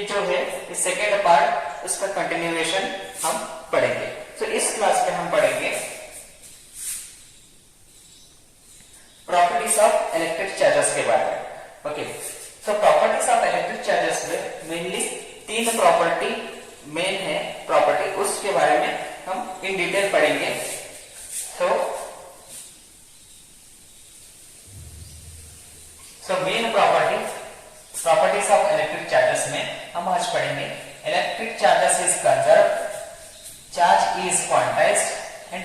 ये जो है इस सेकेंड पार्ट उसका कंटिन्यूएशन हम पढ़ेंगे। तो इस क्लास में हम पढ़ेंगे प्रॉपर्टीज ऑफ इलेक्ट्रिक चार्जेस के बारे में। ओके, तो प्रॉपर्टीज ऑफ इलेक्ट्रिक चार्जेस में मेनली 3 प्रॉपर्टी मेन है प्रॉपर्टी, उसके बारे में हम इन डिटेल पढ़ेंगे। So main properties of electric charges में हम आज पढ़ेंगे electric charges is conserve, charge is quantized and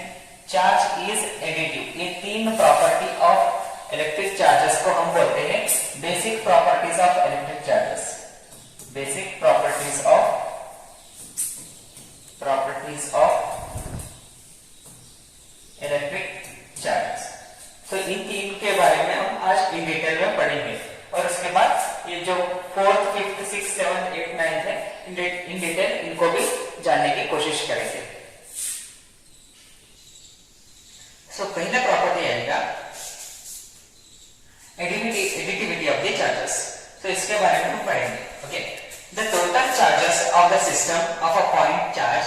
charge is additive. ये 3 प्रॉपर्टी ऑफ इलेक्ट्रिक चार्जेस को हम बोलते हैं basic properties of electric charges. Basic properties of electric charges. तो इन 3 के बारे में हम आज इन डिटेल में पढ़ेंगे और उसके बाद ये जो 4th, 5th, 6th, 7th, 8th, 9th है इन डिटेल इनको भी जानने की कोशिश करेंगे। सो पहला प्रॉपर्टी आएगा एडिटिविटी ऑफ द चार्जेस। तो इसके बारे में हम पढ़ेंगे। Okay, the total charges of the system of a point charge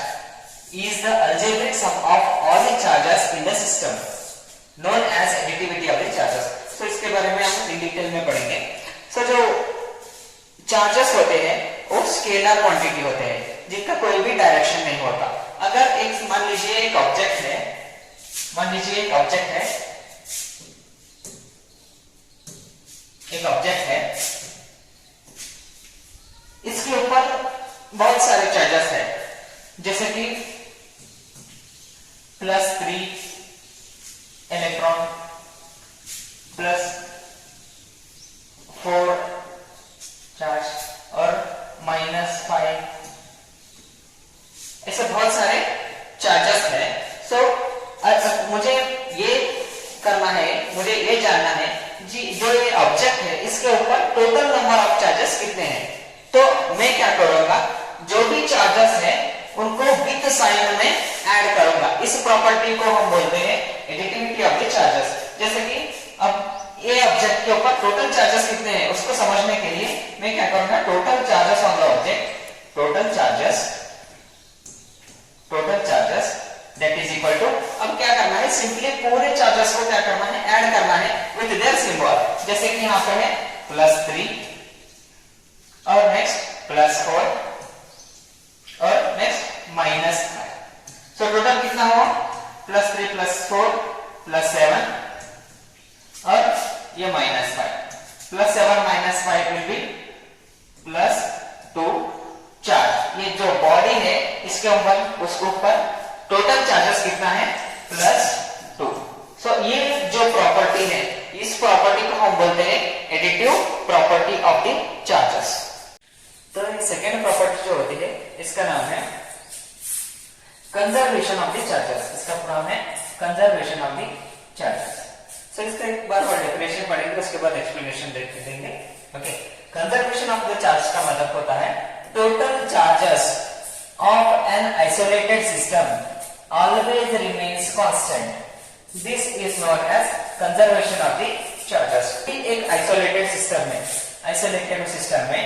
is the algebraic sum of all the charges in the system known as additivity of the charges। तो इसके बारे में हम इन डिटेल में पढ़ेंगे। सो जो चार्जेस होते हैं वो स्केलर क्वांटिटी होते हैं जिनका कोई भी डायरेक्शन नहीं होता। अगर एक मान लीजिए एक ऑब्जेक्ट है, इसके ऊपर बहुत सारे चार्जेस हैं, जैसे कि +3 इलेक्ट्रॉन, +4 चार्ज और -5, ऐसे बहुत सारे चार्जेस हैं। सो मुझे ये करना है, मुझे ये जानना है जी जो ये ऑब्जेक्ट है इसके ऊपर टोटल नंबर ऑफ चार्जेस कितने हैं। तो मैं क्या करूंगा, जो भी चार्जेस हैं उनको विथ साइन में ऐड करूंगा। इस प्रॉपर्टी को हम बोलते हैं एडिटिविटी ऑफ द चार्जेस। जैसे कि अब ये ऑब्जेक्ट के ऊपर टोटल चार्जेस कितने हैं उसको समझने के लिए मैं क्या करूंगा, total charges on the object, total charges that is equal to, अब क्या करना है, सिंपली पूरे चार्जेस को क्या करना है, ऐड करना है विद देयर सिंबल। जैसे कि यहां पे है +3 और नेक्स्ट +4 और नेक्स्ट -5। सो टोटल कितना हुआ, +3 +4 +7 और ये -5, +7 -5 विल बी +2 चार्ज। ये जो बॉडी है इसके ऊपर, उसके ऊपर टोटल चार्जेस कितना है, +2। सो ये जो प्रॉपर्टी है इस प्रॉपर्टी को हम बोलते हैं additive property of the charges. तो सेकेंड प्रॉपर्टी जो होती है इसका नाम है कंजर्वेशन ऑफ द चार्जेस। इसका नाम है conservation of the charges. So इसका एक बार और डेफिनेशन पढ़ेंगे, उसके बाद एक्सप्लेनेशन देंगे। Okay, conservation of the charge का मतलब होता है total charges of an isolated system always remains constant. This is known as conservation of the charges. एक आइसोलेटेड सिस्टम में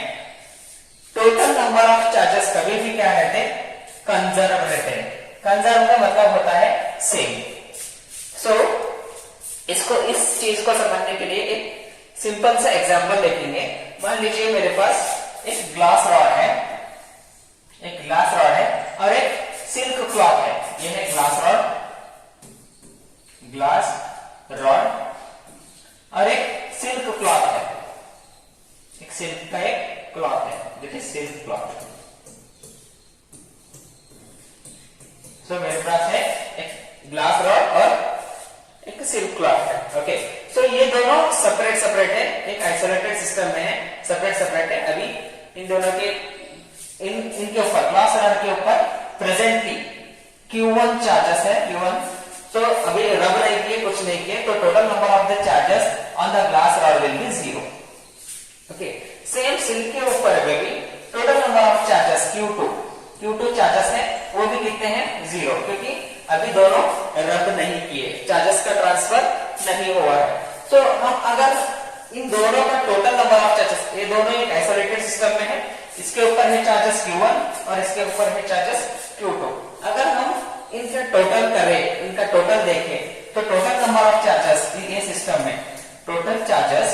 टोटल नंबर ऑफ चार्जेस कभी भी क्या रहते हैं, कंजर्व रहते हैं। कंजर्व का मतलब होता है सेम। सो इसको, इस चीज को समझने के लिए एक सिंपल सा एग्जांपल देखेंगे। मान लीजिए मेरे पास एक ग्लास रॉड है और एक सिल्क क्लॉथ है। यह है ग्लास रॉड और एक सिल्क क्लॉथ है, एक सिल्क का एक क्लॉथ है, दिस इज सिल्क क्लॉथ। सो मेरे पास है एक ग्लास रॉड और एक सिल्क क्लॉथ है। ओके, सो ये दोनों सेपरेट है, एक आइसोलेटेड सिस्टम में है, सेपरेट है। अभी इन दोनों के इनके ऊपर, ग्लास रॉड के ऊपर प्रेजेंटली Q1 चार्जेस है, Q1। तो अभी रब नहीं किए, कुछ नहीं किए, तो total number of the charges on the glass rod will be 0। Okay, same silk के ऊपर भी total number of charges Q2 charges है, वो भी कितने हैं, 0, क्योंकि अभी दोनों रद्द नहीं किए, चार्जेस का ट्रांसफर नहीं हुआ है। तो हम अगर इन दोनों का टोटल नंबर ऑफ चार्जेस, ये दोनों एक आइसोलेटेड सिस्टम में है, इसके ऊपर है चार्जेस Q1 और इसके ऊपर है चार्जेस Q2। अगर हम इनका टोटल करें, इनका टोटल देखें, तो टोटल नंबर ऑफ चार्जेस ये सिस्टम में total charges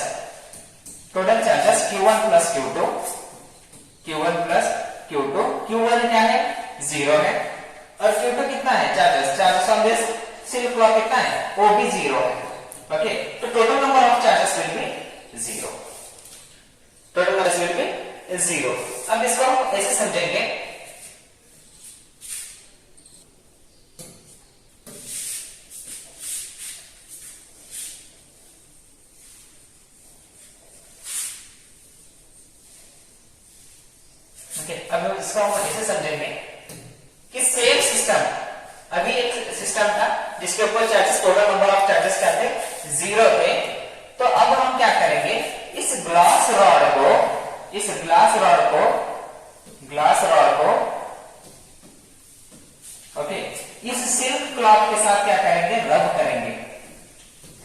Q1 plus Q2, Q1 plus Q2, Q1 क्या है 0 है और Q2 कितना है charges on this silk clock कितना है वो भी 0 है। ओके, तो total number of charges will be 0, total number will be 0। अब इसको हम ऐसे समझेंगे, अब इसको हम ऐसे समझेंगे कि सेम सिस्टम, अभी एक सिस्टम था जिसके ऊपर charges total number of charges क्या थे 0 थे। तो अब हम क्या करेंगे, इस ग्लास रॉड को ओके इस सिल्क क्लॉथ के साथ क्या करेंगे, रब करेंगे।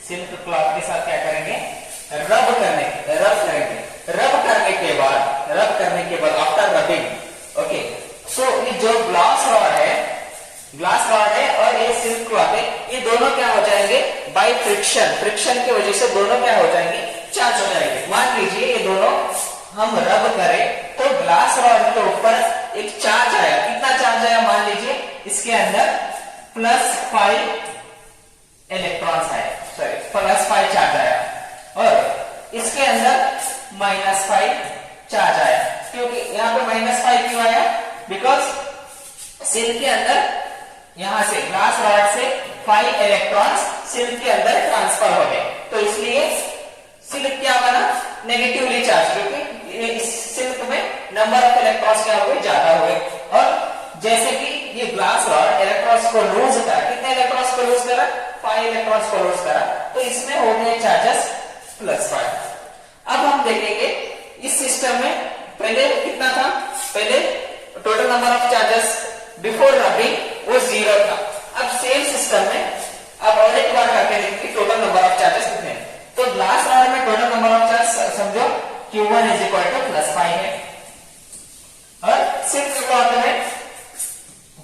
सिल्क क्लॉथ के साथ क्या करेंगे, रब करने के बाद आफ्टर रबिंग, ओके, सो ये जो ग्लास रॉड है और ये सिल्क क्लॉथ है, ये दोनों क्या हो जाएंगे बाय फ्रिक्शन की वजह से दोनों क्या हो जाएंगे, चार्ज हो जाएंगे। मान लीजिए ये दोनों हम रब करें तो ग्लास रॉड के ऊपर एक चार्ज आया, कितना चार्ज आया, मान लीजिए इसके अंदर +5 इलेक्ट्रॉन्स आए, +5 चार्ज आया और इसके अंदर -5 चार्ज आया। क्योंकि यहाँ पे -5 क्यों आया, बिकॉज सिल्क के अंदर यहां से ग्लास रॉड से 5 इलेक्ट्रॉन्स सिल्क के अंदर ट्रांसफर हो गए, तो इसलिए सिल्क क्या बना, नेगेटिवली चार्ज, क्योंकि इस सिल्क में नंबर ऑफ इलेक्ट्रॉन्स क्या हुए, ज्यादा हुए। और जैसे कि ये ग्लास रॉड इलेक्ट्रॉन्स को लूज करा, कितने इलेक्ट्रॉन्स को लूज करा, 5 इलेक्ट्रॉन्स को लूज करा, तो इसमें हो गए चार्जेस +5। अब हम देखेंगे इस सिस्टम में पहले कितना था, पहले total number of charges before rubbing वो 0 था। अब सेम सिस्टम में अब और एक बार करके देखिए टोटल नंबर ऑफ चार्जेस कितने हैं। तो ग्लास रॉड में टोटल नंबर ऑफ चार्ज समझो Q1 +5 है और सिल्क क्लॉथ में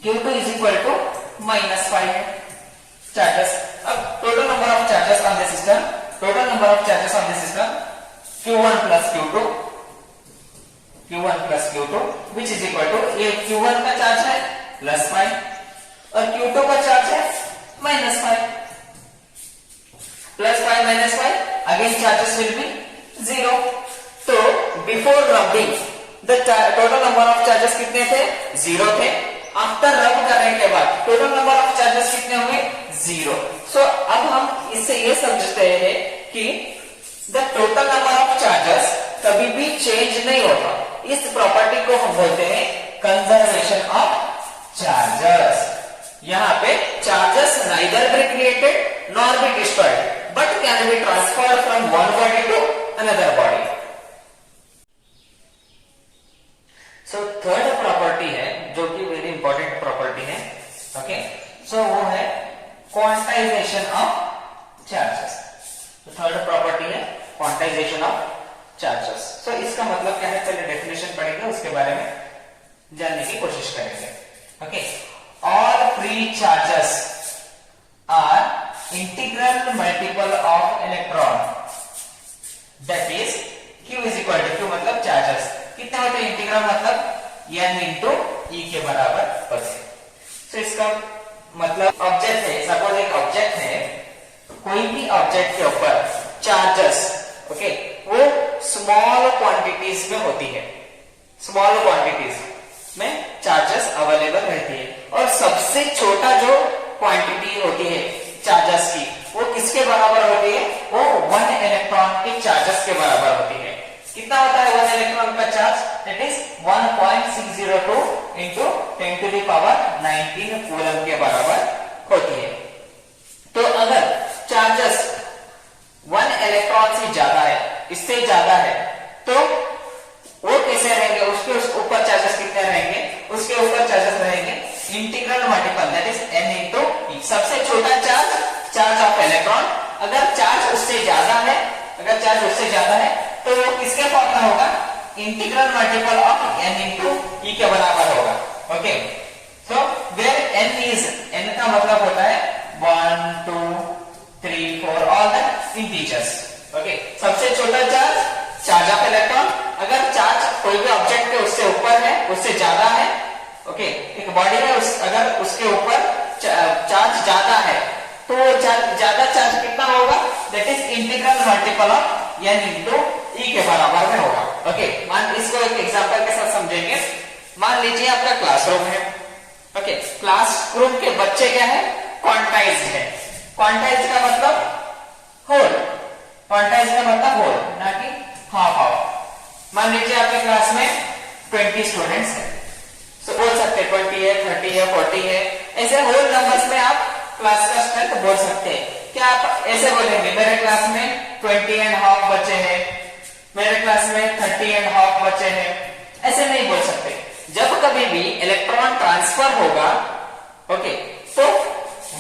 Q2 -5 है चार्जेस। अब total number of charges on the system Q1 plus Q2 which is equal to, ये Q1 का चार्ज है +5 और Q2 का चार्ज है -5, +5 -5 अगेन चार्जेस विल बी 0। तो before rubbing the total number of charges कितने थे, 0 थे। आफ्टर रब करने के बाद टोटल नंबर ऑफ चार्जेस कितने हुए, 0। सो अब हम इससे ये समझते हैं कि the total number of charges कभी भी चेंज नहीं होता। इस प्रॉपर्टी को हम बोलते हैं कंजर्वेशन ऑफ चार्जेस। यहाँ पे charges neither be created nor be destroyed but can be transferred from one body to another body. So third property है जो कि वेरी इंपॉर्टेंट प्रॉपर्टी है, ओके, सो वो है क्वांटाइजेशन ऑफ चार्जेस। तो third property है क्वांटाइजेशन ऑफ चार्जेस। सो इसका मतलब क्या है, पहले डेफिनेशन पढ़ेंगे, उसके बारे में जानने की कोशिश करेंगे। Okay, all free charges are integral multiple of electron, that is Q = मतलब चार्जेस कितने होते हैं, इंटीग्रल मतलब n इंटू E के बराबर होते हैं। सो इसका मतलब ऑब्जेक्ट है, सपोज एक ऑब्जेक्ट है, कोई भी ऑब्जेक्ट के ऊपर चार्जेस, ओके, वो स्मॉल क्वांटिटीज में होती है, स्मॉल क्वांटिटीज में चार्जेस अवेलेबल रहती है और सबसे छोटा जो क्वांटिटी होती है चार्जेस की वो किसके बराबर होती है, वो 1 इलेक्ट्रॉन के चार्जेस के बराबर होती है। कितना होता है 1 इलेक्ट्रॉन का charge, that is 1.602 into 10⁻19 coulomb के बराबर होती है। तो अगर चार्जेस 1 इलेक्ट्रॉन से ज्यादा है, इससे ज्यादा है, तो वो कैसे रहेंगे, उसके ऊपर चार्जेस कितने रहेंगे, उसके ऊपर चार्जेस रहेंगे integral multiple, that is n into E। सबसे छोटा चार्ज ऑफ इलेक्ट्रॉन, अगर चार्ज उससे ज्यादा है तो वो किसके फॉर्म में होगा, integral multiple of n into E के बराबर होगा। Okay, so where n is, n का मतलब होता है 1 2 3 4 ऑल द इंटीजर्स। ओके, सबसे छोटा चार्ज ऑफ इलेक्ट्रॉन, अगर चार्ज कोई भी ऑब्जेक्ट है उससे ऊपर है, उससे ज्यादा है, ओके, एक बॉडी है अगर उसके ऊपर चार्ज ज्यादा है तो ज्यादा चार्ज कितना होगा, that is integral multiple of n into E के बराबर में होगा। ओके, मान इसको एक एग्जांपल के साथ समझेंगे। मान लीजिए आपका क्लासरूम है। ओके, क्लासरूम के बच्चे क्या है, क्वांटाइज्ड है। क्वांटाइज्ड का मतलब होल, क्वांटाइज्ड का मतलब होल, ना कि हाफ हाफ। मान लीजिए आपके क्लास में 20 स्टूडेंट्स हैं, तो बोल सकते हैं 20 है, 30 है, 40 है, ऐसे होल नंबर्स में आप क्लास का स्ट्रेंथ बोल सकते हैं। क्या आप ऐसे बोलेंगे मेरे क्लास में 20 एंड हाफ बच्चे हैं, मेरे क्लास में 30 एंड हाफ बच्चे हैं, ऐसे नहीं बोल सकते। जब कभी भी इलेक्ट्रॉन ट्रांसफर होगा, ओके, तो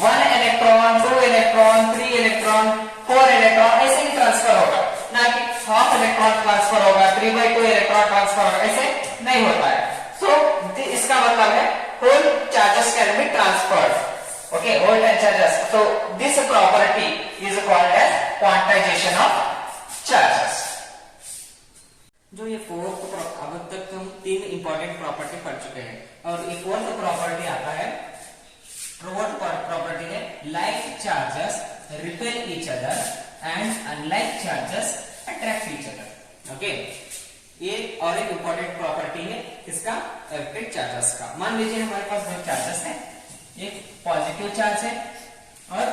1 इलेक्ट्रॉन 2 इलेक्ट्रॉन 3 इलेक्ट्रॉन 4 इलेक्ट्रॉन ऐसे ही ट्रांसफर होगा, ना कि हाफ इलेक्ट्रॉन ट्रांसफर होगा, 3/2 इलेक्ट्रॉन ट्रांसफर होगा, ऐसे नहीं होता है। सो इसका मतलब है whole charges can be transferred. Okay, whole charges. So this property is called as quantization of charges. जो ये फोर्थ, अब तक हम 3 इंपॉर्टेंट प्रॉपर्टी पढ़ चुके हैं, और ये फोर्थ प्रॉपर्टी आता है, फोर्थ प्रॉपर्टी है like charges repel each other and unlike charges attract each other. Okay, ये और एक इंपॉर्टेंट प्रॉपर्टी है किसका, इलेक्ट्रिक चार्जेस का। मान लीजिए हमारे पास दो चार्जेस हैं, एक पॉजिटिव चार्ज है और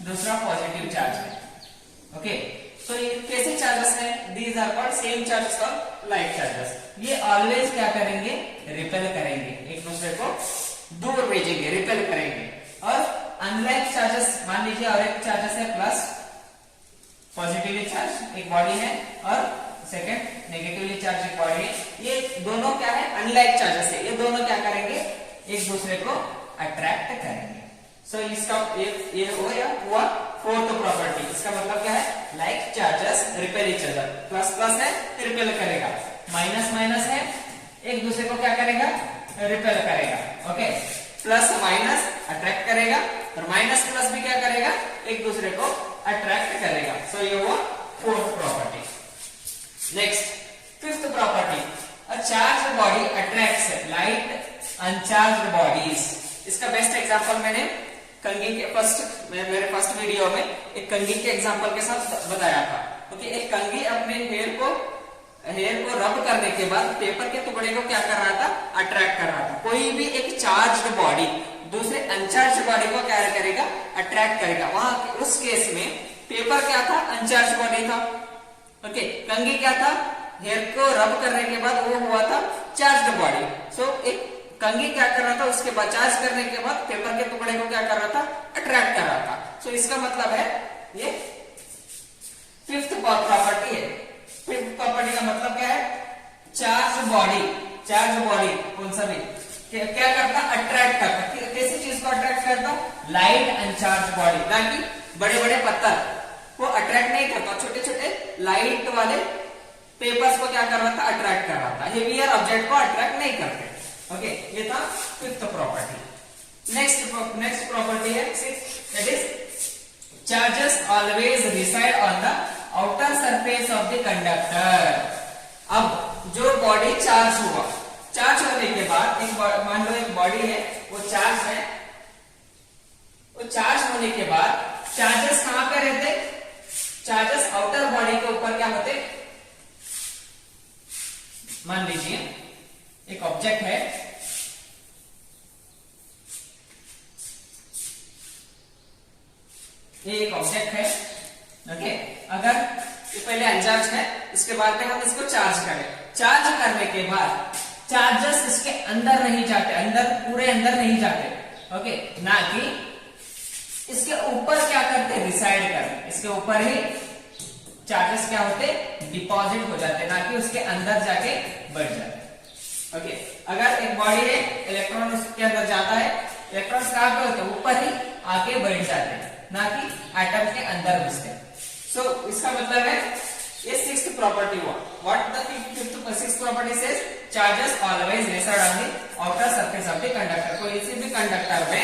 दूसरा पॉजिटिव चार्ज है। ओके, तो ये कैसे चार्जेस हैं, these are called same charges और लाइक चार्जेस। ये ऑलवेज क्या करेंगे, रिपेल करेंगे, एक दूसरे को दूर भेजेंगे, रिपेल करेंगे। और अनलाइक चार्जेस, मान लीजिए और एक चार्जेस है प्लस, पॉजिटिवली चार्ज एक बॉडी है और सेकंड नेगेटिवली चार्ज एक बॉडी है, ये दोनों क्या है, अनलाइक चार्जेस है। ये दोनों क्या करेंगे, एक दूसरे को अट्रैक्ट करेंगे। सो इसका ये हुआ फोर्थ प्रॉपर्टी। इसका मतलब क्या है, like charges repel each other, plus plus है रिपेल करेगा, माइनस माइनस है एक दूसरे को क्या करेगा, रिपेल करेगा। ओके, प्लस माइनस अट्रैक्ट करेगा और माइनस प्लस भी क्या करेगा, एक दूसरे को अट्रैक्ट करेगा। सो ये हुआ fourth property. Next, fifth property, a charged body attracts light uncharged bodies. इसका बेस्ट एग्जांपल मैंने कंघी के मेरे फर्स्ट वीडियो में एक कंघी के एग्जांपल के साथ बताया था। ओके, एक कंघी अपने हेयर को रब करने के बाद पेपर के टुकड़े को क्या कर रहा था, अट्रैक्ट कर रहा था। कोई भी एक चार्ज्ड बॉडी दूसरे अनचार्ज्ड बॉडी को क्या करेगा, अट्रैक्ट करेगा। वहां उस केस में पेपर क्या था, अनचार्ज्ड बॉडी था। ओके, कंघी क्या था, हेयर को रब करने के बाद वो हुआ था चार्ज्ड बॉडी। सो एक कंघी क्या कर रहा था, उसके बाद चार्ज करने के बाद पेपर के टुकड़े को क्या कर रहा था, अट्रैक्ट कर रहा था। सो इसका मतलब है ये फिफ्थ प्रॉपर्टी है। फिफ्थ प्रॉपर्टी का मतलब क्या है, चार्ज बॉडी कौन सा भी क्या करता, अट्रैक्ट करता। कैसी चीज को अट्रैक्ट करता, लाइट अनचार्ज बॉडी, ना कि बड़े बड़े पत्थर को अट्रैक्ट नहीं करता, छोटे छोटे लाइट वाले पेपर्स को क्या कर रहा था, अट्रैक्ट कर रहा था। हेवियर ऑब्जेक्ट को अट्रैक्ट नहीं करते। ओके, ये था फिफ्थ प्रॉपर्टी। नेक्स्ट प्रॉपर्टी है sixth, that is charges always reside on the outer surface of the conductor. अब जो बॉडी चार्ज हुआ, चार्ज होने के बाद मान लो एक बॉडी है, वो चार्ज है, वो चार्ज होने के बाद चार्जेस कहां पे रहते, चार्जेस आउटर बॉडी के ऊपर क्या होते। मान लीजिए एक ऑब्जेक्ट है, ये एक ऑब्जेक्ट है। ओके, अगर ये पहले अनचार्ज है, इसके बाद में हम इसको चार्ज करें, चार्ज करने के बाद चार्जेस इसके अंदर नहीं जाते, पूरे अंदर नहीं जाते। ओके, ना कि इसके ऊपर क्या करते, रिसाइड करते, इसके ऊपर ही चार्जेस क्या होते, डिपॉजिट हो जाते, ना कि उसके अंदर जाके बैठ जाते। ओके, अगर एक बॉडी है, इलेक्ट्रॉन उसके अंदर जाता है, इलेक्ट्रॉन्स कहां पे होते हैं, ऊपर ही आके बैठ जाते हैं, ना कि एटम के अंदर घुसते। सो इसका मतलब है ये सिक्स्थ प्रॉपर्टी हुआ. What the sixth property says? Charges always reside on the outer surface of the conductor. कोई भी कंडक्टर में,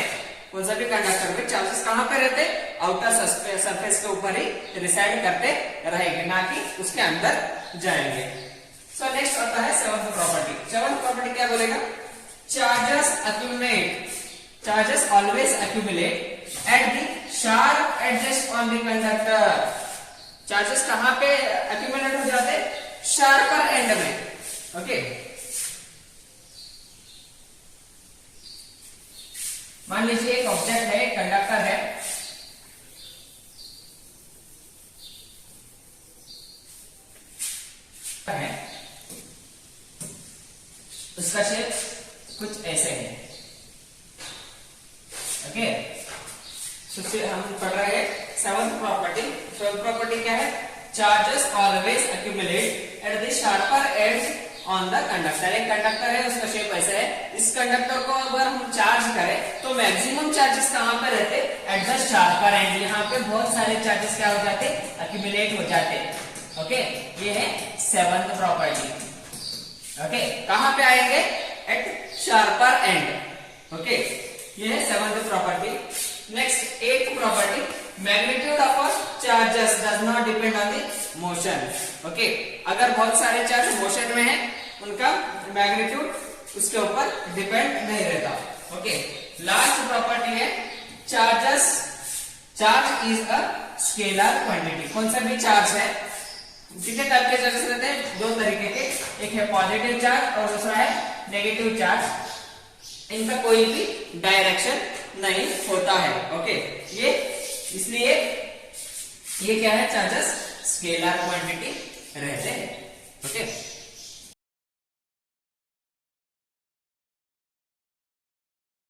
कौन सा भी कंडक्टर में चार्जेस कहां पे रहते? आउटर सरफेस के ऊपर ही रिसाइड करते रहेंगे, ना कि उसके अंदर जाएंगे. सो नेक्स्ट आता है सेवंथ प्रॉपर्टी. सेवंथ प्रॉपर्टी क्या बोलेगा? Charges accumulate, charges always accumulate at the sharp adjust on the conductor. Charges कहां पे अक्यूमुलेट हो जाते? शार्पर एंड में. ओके, मान लीजिए एक ऑब्जेक्ट है, कंडक्टर है, उसका शेप कुछ ऐसे है. ओके, हम पढ़ रहे हैं सेवंथ प्रॉपर्टी. सेवंथ प्रॉपर्टी क्या है? Charges always accumulate at the sharper edge on the conductor. एक कंडक्टर है, उसका शेप ऐसा है. इस कंडक्टर को अगर हम चार्ज करें तो मैक्सिमम चार्जेस कहां पे रहते? Eight the sharper and. यहाँ पे बहुत सारे चार्जेस क्या हो जाते? अक्यूमुलेट हो जाते. ओके, ये है सेवंथ प्रॉपर्टी. ओके, कहां पे आएंगे? Eight sharper and. ओके, ये है seventh property. Next eighth property, magnitude of charges does not depend on the motion. Okay, अगर बहुत सारे चार्ज मोशन में है, उनका मैग्नीट्यूड उसके ऊपर डिपेंड नहीं रहता. ओके, लास्ट प्रॉपर्टी है charges, charge is a scalar quantity. कौन सा भी चार्ज है, कितने टाइप के चार्जेस रहते हैं? दो तरीके के, एक है पॉजिटिव चार्ज और दूसरा है नेगेटिव चार्ज. इनका कोई भी डायरेक्शन नहीं होता है. ओके, ये इसलिए ये क्या है? चार्जेस स्केलर क्वांटिटी रहते हैं. ओके.